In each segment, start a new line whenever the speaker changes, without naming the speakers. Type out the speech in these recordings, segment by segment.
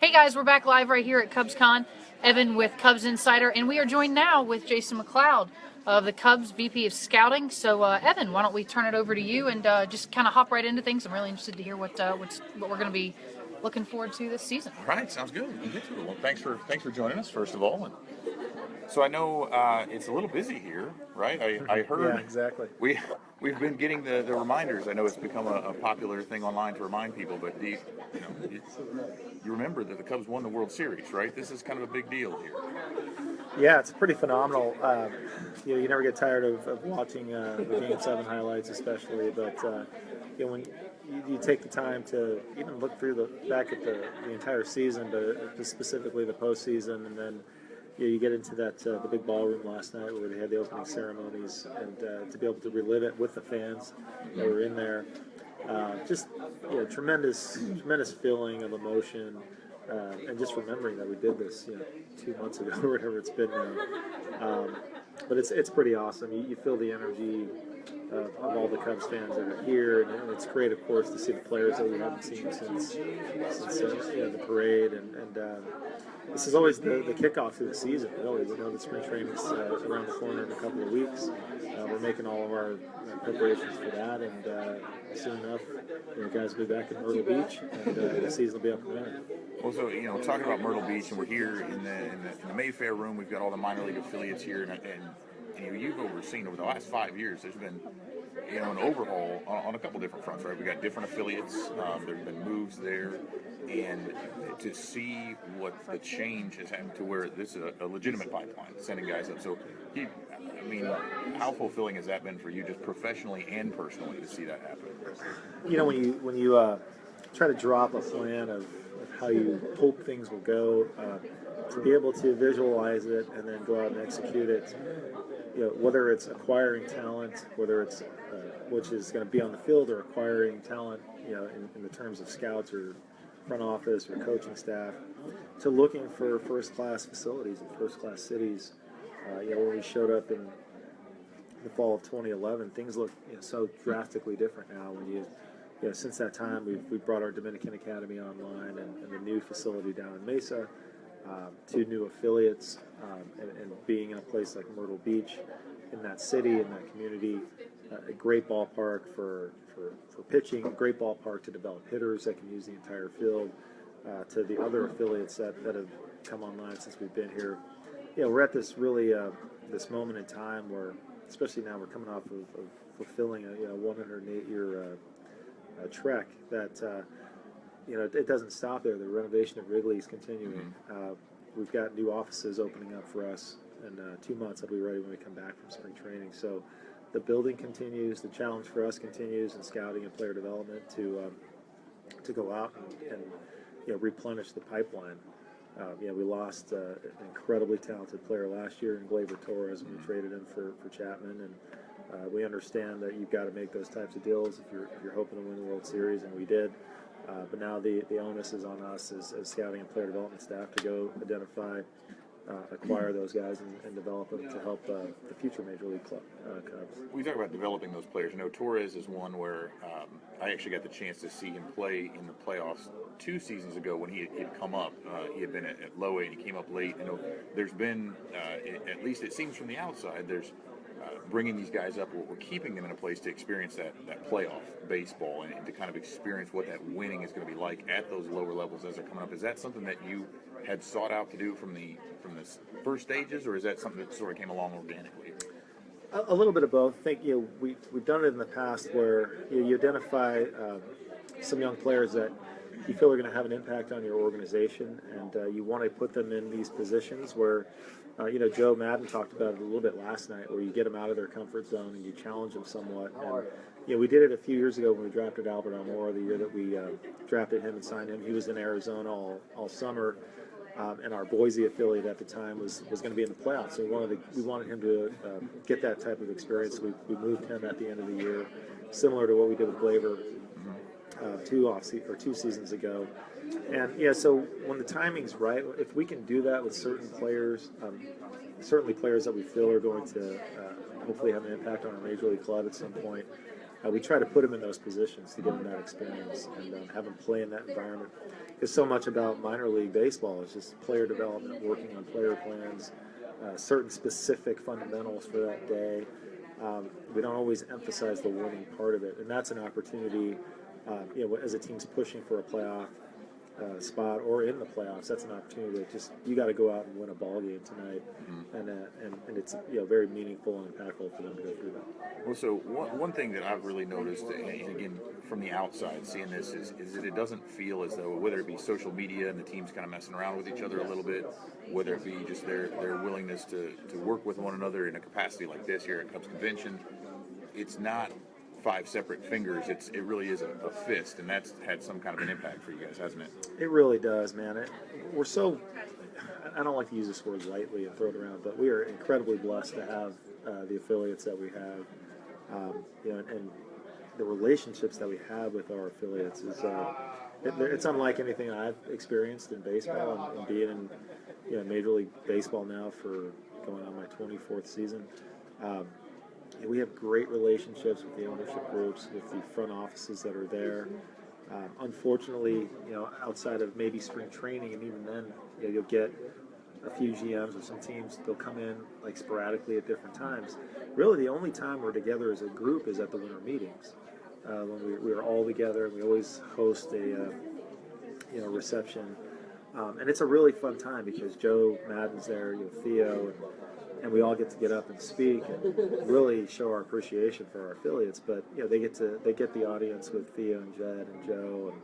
Hey guys, we're back live right here at CubsCon. Evan with Cubs Insider, and we are joined now with Jason McLeod of the Cubs VP of Scouting. So, Evan, why don't we turn it over to you and just kind of hop right into things? I'm really interested to hear what we're going to be looking forward to this season.
All right, sounds good. We'll get to it. Well, thanks for joining us first of all. And so I know it's a little busy here, right? I heard.
Yeah, exactly.
We've been getting the reminders. I know it's become a popular thing online to remind people, but you remember that the Cubs won the World Series, right? This is kind of a big deal here.
Yeah, it's pretty phenomenal. You never get tired of watching the Game 7 highlights, especially. But when you take the time to even look through back at the entire season, but specifically the postseason, and then you get into that the big ballroom last night where they had the opening ceremonies, and to be able to relive it with the fans that were in there, tremendous feeling of emotion, and just remembering that we did this 2 months ago or whatever it's been now. But it's pretty awesome. You feel the energy of all the Cubs fans that are here, and it's great, of course, to see the players that we haven't seen since the parade, and this is always the kickoff to the season, really. We know that spring training's around the corner in a couple of weeks. We're making all of our preparations for that, and soon enough, guys will be back in Myrtle Beach, and the season will be up and running.
Well, so talking about Myrtle Beach, and we're here in the Mayfair room. We've got all the minor league affiliates here, and you've overseen over the last 5 years. There's been an overhaul on a couple different fronts, right? We got different affiliates. There's been moves there, and to see what the change has happened to where this is a legitimate pipeline, sending guys up. So, how fulfilling has that been for you, just professionally and personally, to see that happen?
When you try to drop a plan of how you hope things will go, to be able to visualize it and then go out and execute it, whether it's acquiring talent, whether it's which is going to be on the field, or acquiring talent, in the terms of scouts or front office or coaching staff, to looking for first-class facilities and first-class cities. When we showed up in the fall of 2011, things look so drastically different now. When since that time, we've brought our Dominican Academy online, and the new facility down in Mesa, 2 new affiliates, and being in a place like Myrtle Beach, in that city, in that community, a great ballpark for pitching, a great ballpark to develop hitters that can use the entire field, to the other affiliates that have come online since we've been here. We're at this really this moment in time where, especially now, we're coming off of fulfilling a 108-year trek that it doesn't stop there. The renovation of Wrigley is continuing. We've got new offices opening up for us in 2 months. That'll be ready when we come back from spring training. So the building continues. The challenge for us continues in scouting and player development to go out and replenish the pipeline. We lost an incredibly talented player last year in Gleyber Torres, and we traded him for Chapman, and we understand that you've got to make those types of deals if you're hoping to win the World Series, and we did. But now the onus is on us as scouting and player development staff to go identify, acquire those guys, and develop them to help the future Major League Cubs.
We talk about developing those players. Torres is one where I actually got the chance to see him play in the playoffs 2 seasons ago when he had come up. He had been at low A, and he came up late. There's been, at least it seems from the outside, there's bringing these guys up, we're keeping them in a place to experience that playoff baseball, and to kind of experience what that winning is going to be like at those lower levels as they're coming up. Is that something that you had sought out to do from the first stages, or is that something that sort of came along organically?
A little bit of both. I think we've done it in the past where you identify some young players that you feel are going to have an impact on your organization, and you want to put them in these positions where Joe Madden talked about it a little bit last night, where you get them out of their comfort zone and you challenge them somewhat. And we did it a few years ago when we drafted Albert Almora, the year that we drafted him and signed him. He was in Arizona all summer, and our Boise affiliate at the time was going to be in the playoffs. So we wanted him to get that type of experience. We moved him at the end of the year, similar to what we did with Gleyber 2 seasons ago. And so when the timing's right, if we can do that with certain players, certainly players that we feel are going to hopefully have an impact on our Major League club at some point, we try to put them in those positions to give them that experience and have them play in that environment. Because so much about minor league baseball is just player development, working on player plans, certain specific fundamentals for that day. We don't always emphasize the winning part of it, and that's an opportunity. As a team's pushing for a playoff spot or in the playoffs, that's an opportunity to just, you got to go out and win a ball game tonight, and it's very meaningful and impactful for them to go through that.
Well, so one thing that I've really noticed, and again from the outside seeing this, is that it doesn't feel as though, whether it be social media and the teams kind of messing around with each other a little bit, whether it be just their willingness to work with one another in a capacity like this here at Cubs Convention, it's not 5 separate fingers. It really is a fist, and that's had some kind of an impact for you guys, hasn't it?
It really does, man. We're so, I don't like to use this word lightly and throw it around, but we are incredibly blessed to have the affiliates that we have, and the relationships that we have with our affiliates is it's unlike anything I've experienced in baseball, and being in Major League Baseball now for going on my 24th season. We have great relationships with the ownership groups, with the front offices that are there. Unfortunately, outside of maybe spring training, and even then, you'll get a few GMs or some teams, they'll come in like sporadically at different times. Really, the only time we're together as a group is at the winter meetings, when we are all together, and we always host a reception. And it's a really fun time because Joe Madden's there, Theo, and we all get to get up and speak and really show our appreciation for our affiliates. But they get the audience with Theo and Jed and Joe, and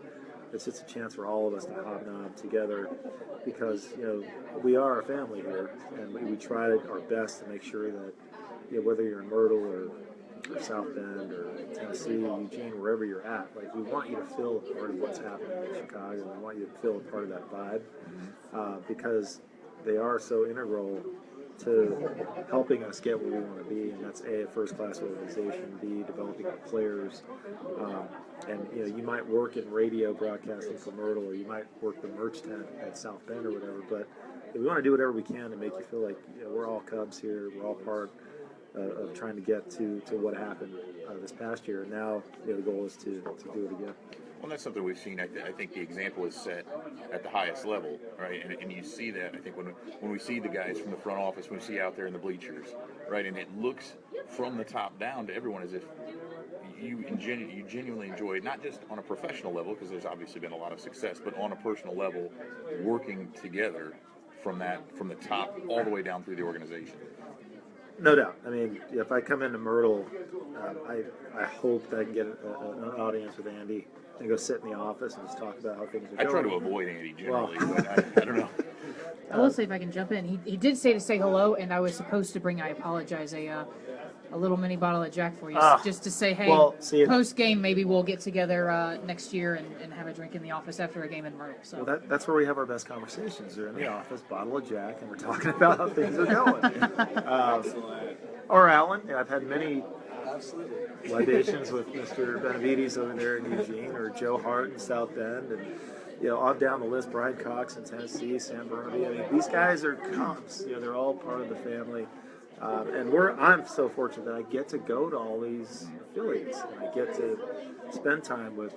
it's just a chance for all of us to hobnob together, because we are a family here, and we try our best to make sure that whether you're in Myrtle or South Bend or Tennessee, Eugene, wherever you're at, like, we want you to feel a part of what's happening in Chicago. We want you to feel a part of that vibe, because they are so integral to helping us get where we want to be, and that's A, a first-class organization, B, developing our players, and you might work in radio broadcasting for Myrtle, or you might work the merch tent at South Bend or whatever, but we want to do whatever we can to make you feel like we're all Cubs here, we're all part of trying to get to what happened this past year, and now the goal is to do it again.
Well, that's something we've seen. I think the example is set at the highest level, right? And you see that, I think, when we see the guys from the front office, when we see out there in the bleachers, right? And it looks from the top down to everyone as if you genuinely enjoy it, not just on a professional level, because there's obviously been a lot of success, but on a personal level, working together from the top all the way down through the organization.
No doubt. I mean, if I come into Myrtle, I hope that I can get an audience with Andy and go sit in the office and just talk about how things are going.
I try to avoid Andy generally, but I don't know.
I will say, if I can jump in, he did say to say hello, and I was supposed to bring, I apologize, a little mini bottle of Jack for you, just to say, hey, post-game, maybe we'll get together next year and have a drink in the office after a game in Myrtle. So.
Well, that's where we have our best conversations. They're in the office, bottle of Jack, and we're talking about how things are going. Or Alan. I've had many libations with Mr. Benavides over there in Eugene, or Joe Hart in South Bend, and on down the list, Brian Cox in Tennessee, Sam Burnaby. I mean, these guys are Cubs. They're all part of the family. And I'm so fortunate that I get to go to all these affiliates, and I get to spend time with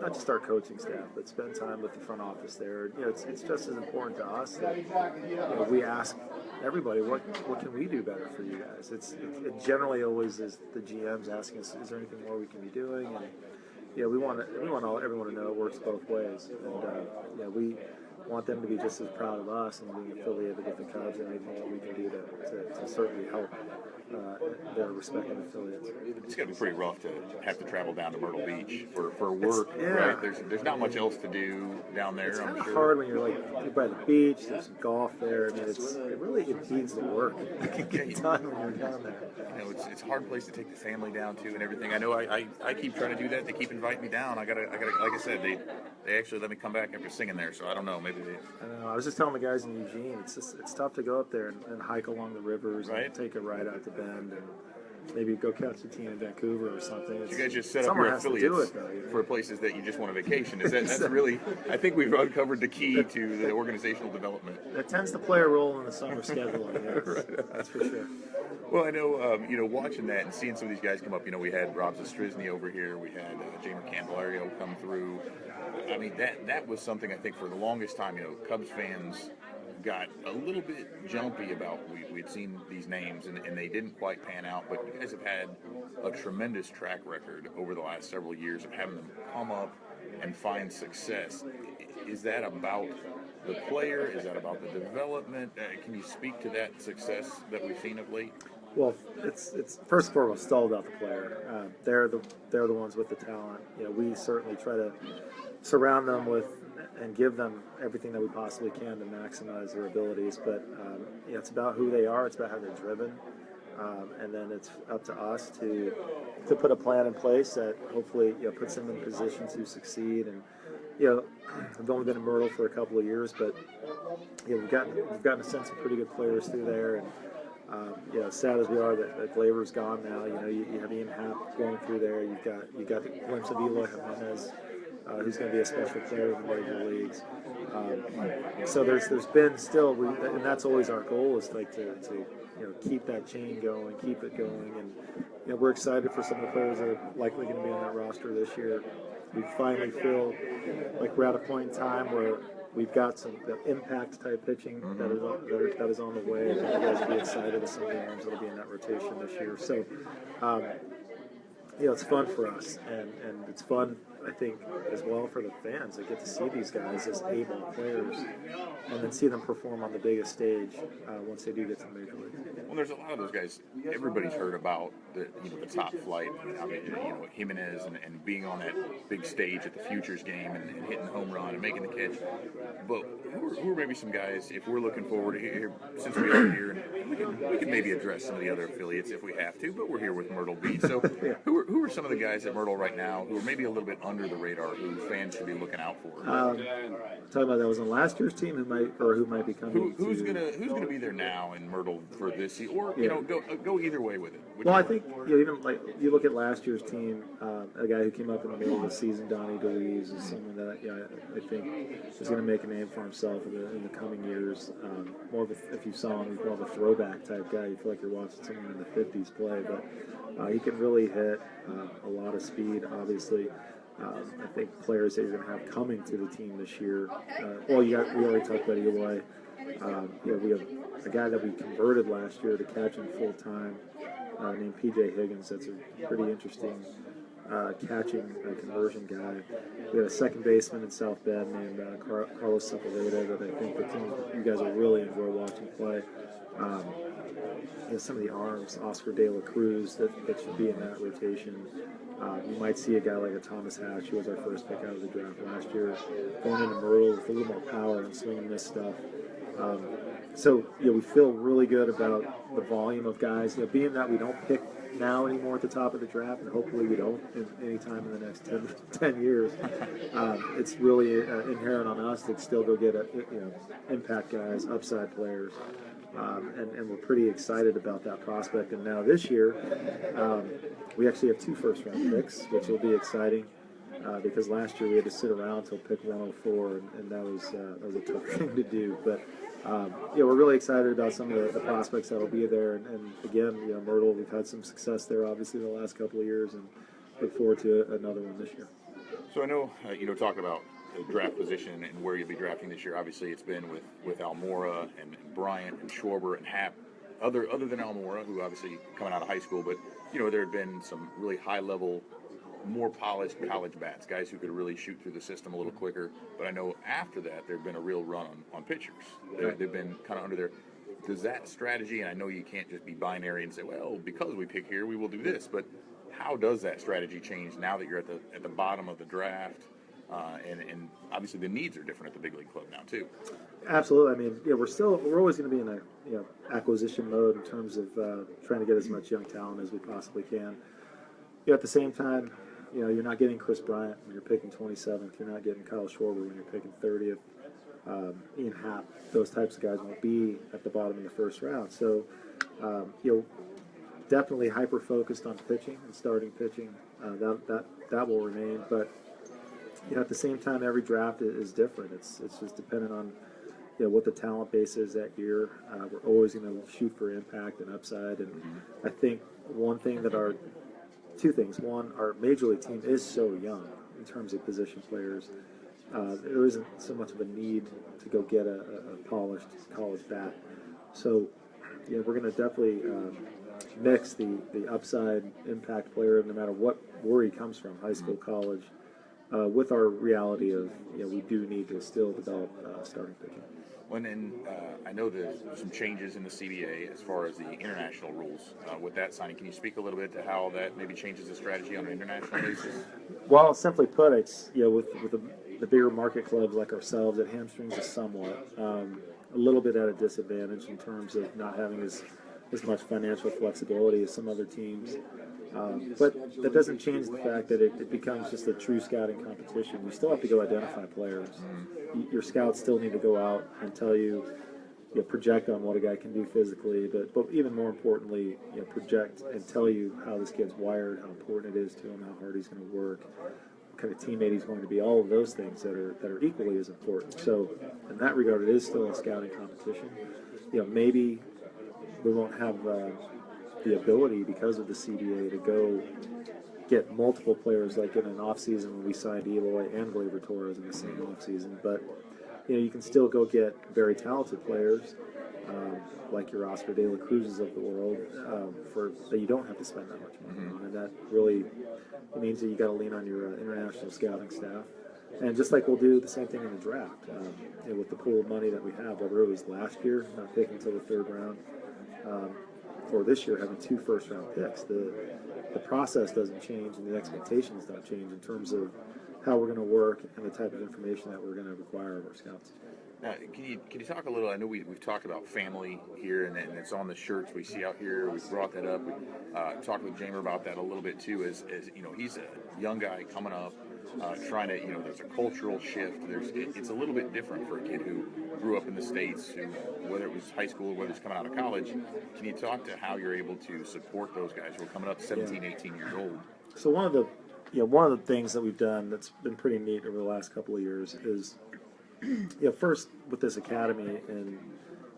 not just our coaching staff, but spend time with the front office there. It's just as important to us that we ask everybody, what can we do better for you guys? It generally always is the GMs asking us, is there anything more we can be doing? And we want everyone to know it works both ways, and we want them to be just as proud of us and being affiliated with the Cubs, and anything that we can do to certainly help their respective affiliates.
It's got to be pretty rough to have to travel down to Myrtle Beach for work, right? There's not much else to do down there.
It's kind of
sure.
hard when you're you're by the beach. There's some golf there. I mean, it really impedes the work that can get done when you're down there.
It's a hard place to take the family down to and everything. I know I keep trying to do that. They keep inviting me down. I gotta like I said, they actually let me come back after singing there. So I don't know. Maybe they.
I know. I was just telling the guys in Eugene, it's tough to go up there and hike along the rivers, and take a ride out to Bend, maybe go catch a team in Vancouver or something.
You guys just set up your affiliates for places that you just want a vacation. That's really, I think we've uncovered the key to the organizational development.
That tends to play a role in the summer schedule, I guess. Right. That's for sure.
Well, I know, watching that and seeing some of these guys come up, we had Rob Zastryzny over here, we had Jamer Candelario come through. I mean, that was something I think for the longest time, Cubs fans got a little bit jumpy about. We'd seen these names and they didn't quite pan out, but you guys have had a tremendous track record over the last several years of having them come up and find success. Is that about the player? Is that about the development? Can you speak to that success that we've seen of late?
Well, it's first and foremost all about the player. They're the ones with the talent. We certainly try to surround them with and give them everything that we possibly can to maximize their abilities. But it's about who they are. It's about how they're driven, and then it's up to us to put a plan in place that hopefully puts them in position to succeed. And I've only been in Myrtle for a couple of years, but we've gotten a sense of pretty good players through there. And as sad as we are that Glaber's gone now, you have Ian Happ going through there. You got the glimpse of Eloy Jimenez, who's going to be a special player in the major leagues. So there's been still, and that's always our goal, is like to keep that chain going, keep it going, and we're excited for some of the players that are likely going to be on that roster this year. We finally feel like we're at a point in time where we've got some impact type pitching that is on the way. I think you guys will be excited with some of the names that will be in that rotation this year. So, it's fun for us, and it's fun, I think, as well for the fans that get to see these guys as A-ball players and then see them perform on the biggest stage once they do get to the major leagues.
Well, there's a lot of those guys. Everybody's heard about the top flight. I mean, Jimenez and being on that big stage at the Futures game and hitting the home run and making the catch. But who are maybe some guys, if we're looking forward here, since we are here, and we can maybe address some of the other affiliates if we have to, but we're here with Myrtle Beach. So
yeah.
who are some of the guys at Myrtle right now who are maybe a little bit under the radar, who fans should be looking out for?
Talking about that was on last year's team, who might be coming.
Who's gonna be there now in Myrtle for this season, or go either way with it.
Well, I think even like you look at last year's team, a guy who came up in the middle of the season, Donnie DeLeves, is someone that I think is going to make a name for himself in the coming years. More of if you saw him, he's more of a throwback type guy. You feel like you're watching someone in the '50s play, but he can really hit a lot of speed, obviously. I think players that you're going to have coming to the team this year. We already talked about Eloy. We have a guy that we converted last year to catching full time, named PJ Higgins. That's a pretty interesting catching conversion guy. We had a second baseman in South Bend named Carlos Sepulveda that I think the team, you guys will really enjoy watching play. Some of the arms, Oscar De La Cruz, that should be in that rotation. You might see a guy like a Thomas Hatch, who was our first pick out of the draft last year, going into Myrtle with a little more power and swinging this stuff. So we feel really good about the volume of guys. Being that we don't pick now anymore at the top of the draft, and hopefully we don't any time in the next 10 years, it's really inherent on us to still go get impact guys, upside players. And we're pretty excited about that prospect. And now this year, we actually have 2 first-round picks, which will be exciting because last year we had to sit around until pick 104, and that was a tough thing to do. But we're really excited about some of the prospects that will be there. And again, Myrtle, we've had some success there, obviously, the last couple of years, and look forward to another one this year.
So I know, talking about the draft position and where you'll be drafting this year. Obviously, it's been with Almora and Bryant and Schwarber and Happ. Other than Almora, who obviously coming out of high school, but there had been some really high level, more polished college bats, guys who could really shoot through the system a little quicker. But I know after that, there'd been a real run on pitchers. They've been kind of under there. Does that strategy? And I know you can't just be binary and say, well, because we pick here, we will do this. But how does that strategy change now that you're at the bottom of the draft? And obviously the needs are different at the big league club now too.
Absolutely. I mean, we're always going to be in a acquisition mode in terms of trying to get as much young talent as we possibly can. At the same time, you're not getting Chris Bryant when you're picking 27th. You're not getting Kyle Schwarber when you're picking 30th. Ian Happ, those types of guys won't be at the bottom of the first round. So, definitely hyper focused on pitching and starting pitching. That will remain, but at the same time, every draft is different. It's just dependent on what the talent base is that year. We're always going to shoot for impact and upside, and I think two things. One, our major league team is so young in terms of position players. There isn't so much of a need to go get a polished college bat. So, we're going to definitely mix the upside impact player, no matter where he comes from, high school, college, with our reality of we do need to still develop starting pitching.
I know there's some changes in the CBA as far as the international rules. With that signing, can you speak a little bit to how that maybe changes the strategy on an international basis?
Well, simply put, it's with the bigger market clubs like ourselves, it hamstrings us somewhat. A little bit at a disadvantage in terms of not having as much financial flexibility as some other teams. But that doesn't change the fact that it becomes just a true scouting competition. You still have to go identify players. Your scouts still need to go out and tell you, project on what a guy can do physically, but even more importantly, project and tell you how this kid's wired, how important it is to him, how hard he's going to work, what kind of teammate he's going to be, all of those things that are equally as important. So in that regard, it is still a scouting competition. Maybe we won't have the ability because of the CBA to go get multiple players like in an offseason when we signed Eloy and Gleyber Torres in the same offseason. But you can still go get very talented players like your Oscar De La Cruzes of the world that you don't have to spend that much money on, and that really means that you got to lean on your international scouting staff. And just like we'll do the same thing in the draft, with the pool of money that we have, whether it was last year not picking until the third round. Or this year having 2 first-round picks, the process doesn't change and the expectations don't change in terms of how we're going to work and the type of information that we're going to require of our scouts.
Now, can you talk a little? I know we've talked about family here, and it's on the shirts we see out here. We brought that up. We talked with Jamer about that a little bit too. As he's a young guy coming up, trying to there's a cultural shift. It's a little bit different for a kid who grew up in the States, who whether it was high school or whether it's coming out of college. Can you talk to how you're able to support those guys who are coming up 17, 18 years old?
So one of the things that we've done that's been pretty neat over the last couple of years is, first with this academy in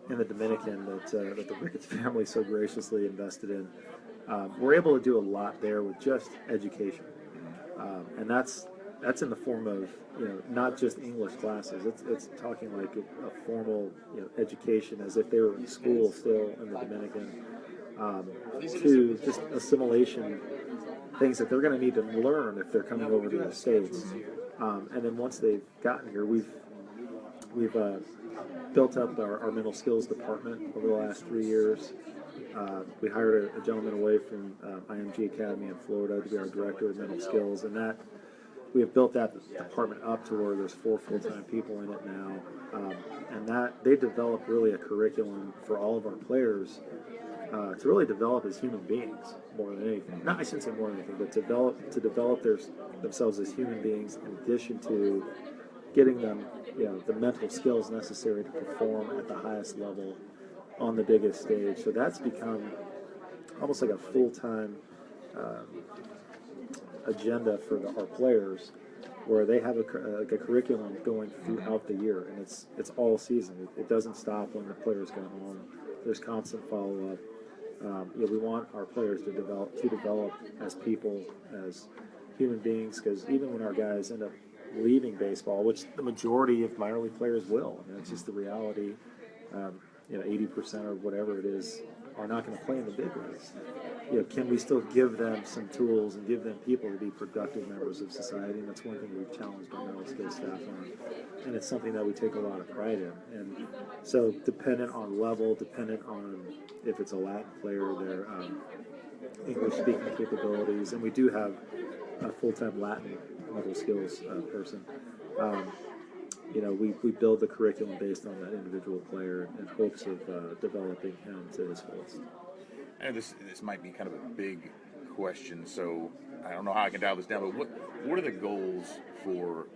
the Dominican that the Ricketts family so graciously invested in, we're able to do a lot there with just education, and that's in the form of not just English classes. It's talking like a formal education as if they were in school still in the Dominican, to just assimilation, things that they're going to need to learn if they're coming over to the States, and then once they've gotten here, we've built up our mental skills department over the last 3 years. We hired a gentleman away from IMG Academy in Florida to be our director of mental skills, and that we have built that department up to where there's 4 full-time people in it now, and that they develop really a curriculum for all of our players to really develop as human beings more than anything. I shouldn't say more than anything, but to develop themselves as human beings in addition to getting them the mental skills necessary to perform at the highest level on the biggest stage. So that's become almost like a full-time agenda for our players, where they have a curriculum going throughout the year, and it's all season. It doesn't stop when the players go home. There's constant follow-up. We want our players to develop as people, as human beings, because even when our guys end up leaving baseball, which the majority of minor league players will, it's just the reality. 80% or whatever it is are not going to play in the big leagues. Can we still give them some tools and give them people to be productive members of society? And that's one thing we've challenged our mental skills staff on, and it's something that we take a lot of pride in. And so, dependent on level, dependent on if it's a Latin player, their English-speaking capabilities, and we do have a full-time Latin mental skills person. We build the curriculum based on that individual player in hopes of developing him to his fullest.
I know this might be kind of a big question, so I don't know how I can dial this down, but what are the goals for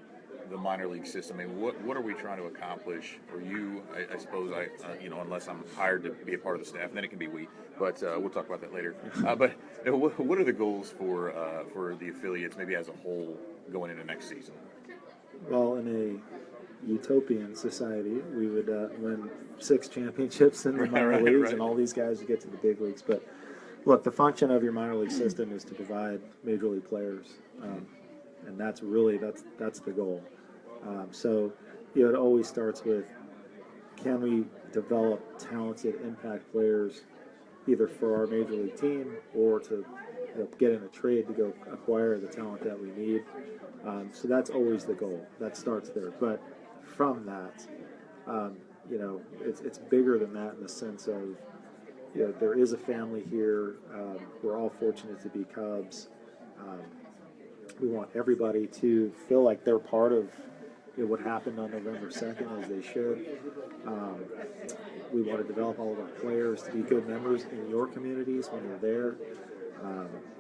the minor league system. I mean, what are we trying to accomplish? Or you, I suppose, unless I'm hired to be a part of the staff, then it can be we. But we'll talk about that later. But what are the goals for the affiliates, maybe as a whole, going into next season?
Well, in a utopian society, we would win 6 championships in the minor leagues, and all these guys would get to the big leagues. But look, the function of your minor league system is to provide major league players, and that's the goal. So it always starts with, can we develop talented impact players, either for our major league team or to get in a trade to go acquire the talent that we need. So that's always the goal. That starts there. But from that, it's bigger than that in the sense of, there is a family here. We're all fortunate to be Cubs. We want everybody to feel like they're part of what happened on November 2nd, as they should. We want to develop all of our players to be good members in your communities when you're there.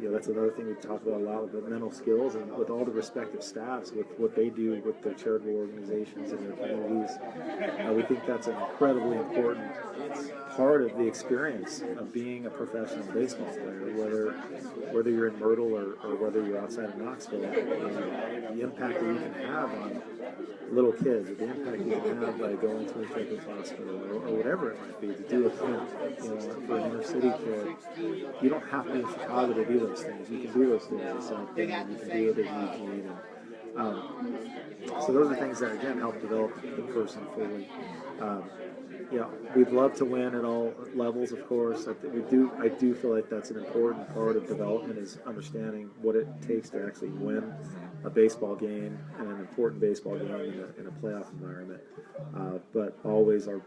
That's another thing we talk about a lot with the mental skills, and with all the respective staffs, with what they do with their charitable organizations and their communities. We think that's an incredibly important part of the experience of being a professional baseball player, whether you're in Myrtle or whether you're outside of Knoxville. The impact that you can have on little kids, or the impact you can have by going to a children's hospital, or whatever it might be, to do a camp, for an inner city kid. You don't have to be in Chicago to do those things. You can do those things in South Bend, and you can do it in Eugene. So those are things that, again, help develop the person fully. We'd love to win at all levels, of course. I do feel like that's an important part of development, is understanding what it takes to actually win a baseball game, and an important baseball game in a playoff environment. But always our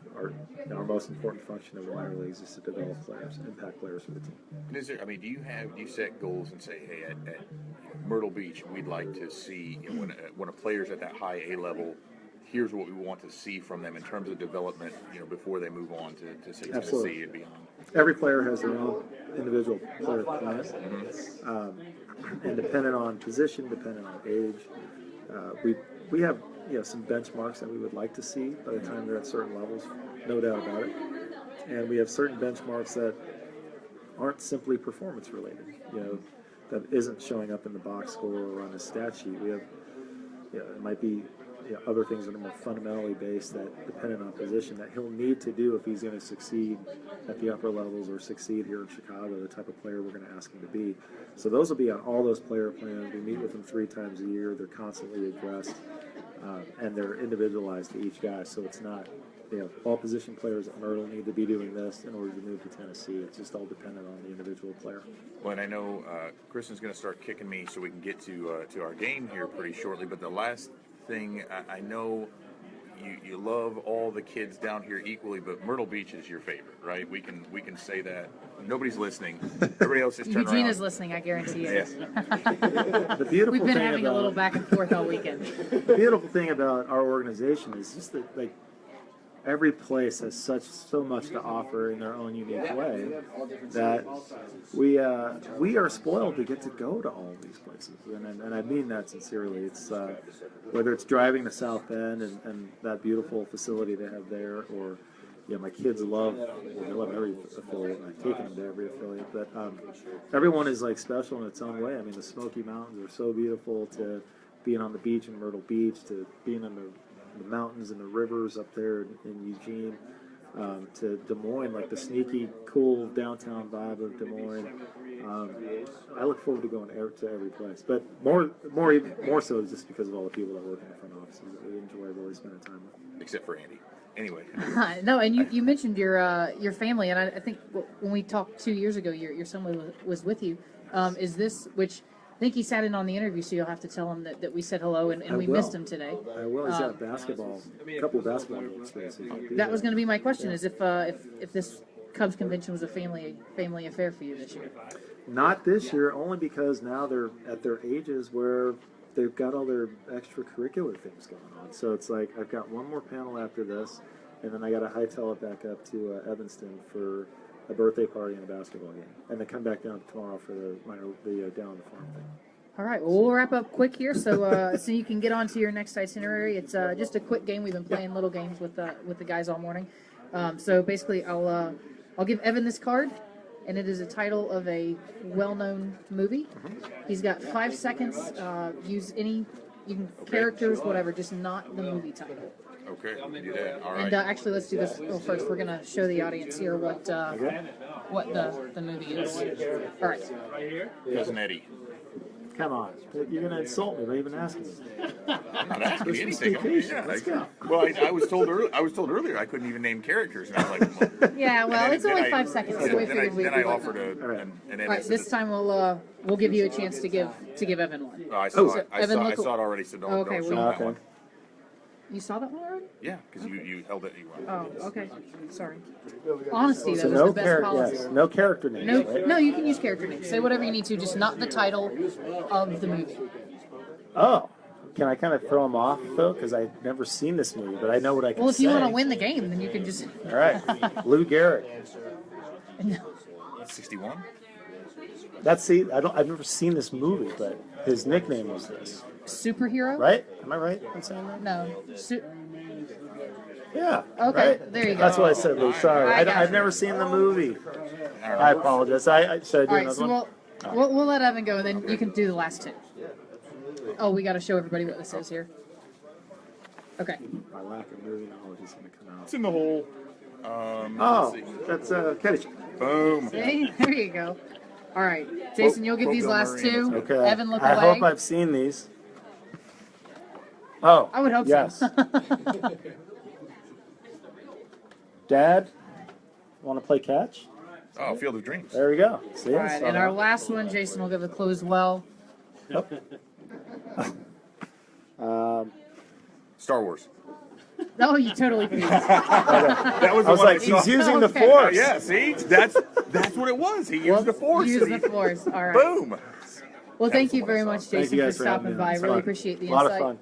most important function of the minor leagues is to develop players, impact players for the team.
And do you set goals and say, hey, at Myrtle Beach, we'd like to see, when a player's at that high A level, here's what we want to see from them in terms of development, before they move on to say Tennessee and beyond?
Every player has their own individual player plan, and dependent on position, dependent on age, we have some benchmarks that we would like to see by the time they're at certain levels, no doubt about it. And we have certain benchmarks that aren't simply performance related, that isn't showing up in the box score or on a stat sheet. We have, it might be other things that are more fundamentally based, that dependent on position, that he'll need to do if he's going to succeed at the upper levels or succeed here in Chicago, the type of player we're going to ask him to be. So those will be on all those player plans. We meet with them 3 times a year. They're constantly addressed, and they're individualized to each guy. So it's not, all position players at Myrtle need to be doing this in order to move to Tennessee. It's just all dependent on the individual player.
Well, and I know Kristen's going to start kicking me so we can get to our game here pretty shortly, but the last thing, I know you love all the kids down here equally, but Myrtle Beach is your favorite, right? We can say that. Nobody's listening. Everybody else is turning around.
Eugene is listening, I guarantee it.
Yeah.
The beautiful
We've been
thing
having a little back and forth all weekend.
The beautiful thing about our organization is just that, every place has so much to offer in their own unique way, that we are spoiled to get to go to all these places, and I mean that sincerely. It's whether it's driving to South Bend and that beautiful facility they have there, or my kids love every affiliate, and I've taken them to every affiliate. But everyone is special in its own way. I mean, the Smoky Mountains are so beautiful, to being on the beach in Myrtle Beach, to being in the mountains and the rivers up there in Eugene, to Des Moines, the sneaky, cool downtown vibe of Des Moines. I look forward to going to every place, but more so just because of all the people that work in the front offices that we enjoy really spending time with.
Except for Andy. Anyway.
No, and you mentioned your family, and I think when we talked 2 years ago, your son was with you. Is this, which I think he sat in on the interview, so you'll have to tell him that we said hello, and we missed him today.
I will. He's got a couple of basketball games.
That was going to be my question: is if this Cubs convention was a family affair for you this year?
Not this year, only because now they're at their ages where they've got all their extracurricular things going on. So it's I've got one more panel after this, and then I got to hightail it back up to Evanston for a birthday party and a basketball game, and then come back down tomorrow for the down on the farm thing.
All right, well, we'll wrap up quick here, so so you can get on to your next itinerary. It's just a quick game. We've been playing little games with the guys all morning. So basically, I'll give Evan this card, and it is a title of a well-known movie. He's got 5 seconds. Use any characters, whatever, just not the movie title.
Okay, we can do that. All right.
And actually, let's do this first. We're gonna show the audience here what the movie is. All right.
Cousin Eddie.
Come on, you're gonna insult me by even asking me.
I'm not asking you anything.
Vacation. Let's go.
Well, I was told earlier I couldn't even name characters, and I was like, well,
Yeah, well,
then-
it's
then
only
I-
5 seconds, so we figured we'd
then
do
I
one.
offered an
All right, this time we'll give you a chance to give Evan one.
I saw it.
Evan,
I
look-
saw it already, so don't
Okay,
show
well-
that
Okay.
one.
You saw that one already?
Yeah, because you held it.
Oh, okay. Sorry. Honesty,
So
though,
no
is the best policy.
yes, no character names,
No,
right?
no, you can use character names. Say whatever you need to, just not the title of the movie.
Oh, can I kind of throw them off though? Because I've never seen this movie, but I know what I can
Well, if
say.
you want to win the game, then you can just.
All right, Lou Gehrig.
61.
I've never seen this movie, but his nickname was this,
Superhero?
right? Am I right in saying that?
No.
Yeah.
Okay,
right?
there you go.
That's what I said, Lou. Sorry,
I got
I've
you.
never seen the movie. I apologize. Should I do
All right,
another
so
one?
we'll let Evan go, and then you can do the last two. Oh, we got to show everybody what this is here. Okay.
My lack of movie knowledge is going to come out.
It's in the hole.
Oh, that's Caddyshack.
Boom.
See? There you go. All right, Jason, you'll give these last two.
Okay.
Evan, look
I
away.
hope I've seen these. Oh,
I would hope
yes.
so.
Dad, want to play catch?
Oh, Field of Dreams.
There we go. See?
All right, and our last one, Jason will give a clue as well.
Star Wars.
Oh, you totally beat.
That was
I was
the one
like,
I saw.
he's using the
Okay.
force.
Yeah, see, that's what it was. He used the force.
Use
and
the
he-
force. All right.
Boom.
Well, thank you very much,
Thank
Jason,
you
for
guys for having
stopping
me.
by. I
It's
really
fun.
appreciate the
A lot
insight.
of fun.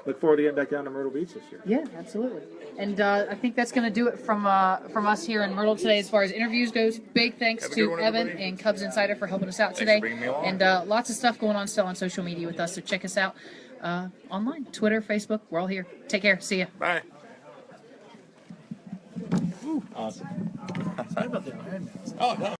Look forward to getting back down to Myrtle Beach this year.
Yeah, absolutely. And I think that's going to do it from us here in Myrtle today as far as interviews goes. Big thanks
Have a good
to
one,
Evan
everybody.
and Cubs Insider for helping us out
Thanks
today.
for bringing me along.
And lots of stuff going on still on social media with us, so check us out online, Twitter, Facebook. We're all here. Take care. See ya.
Bye.
Awesome.
Oh, no.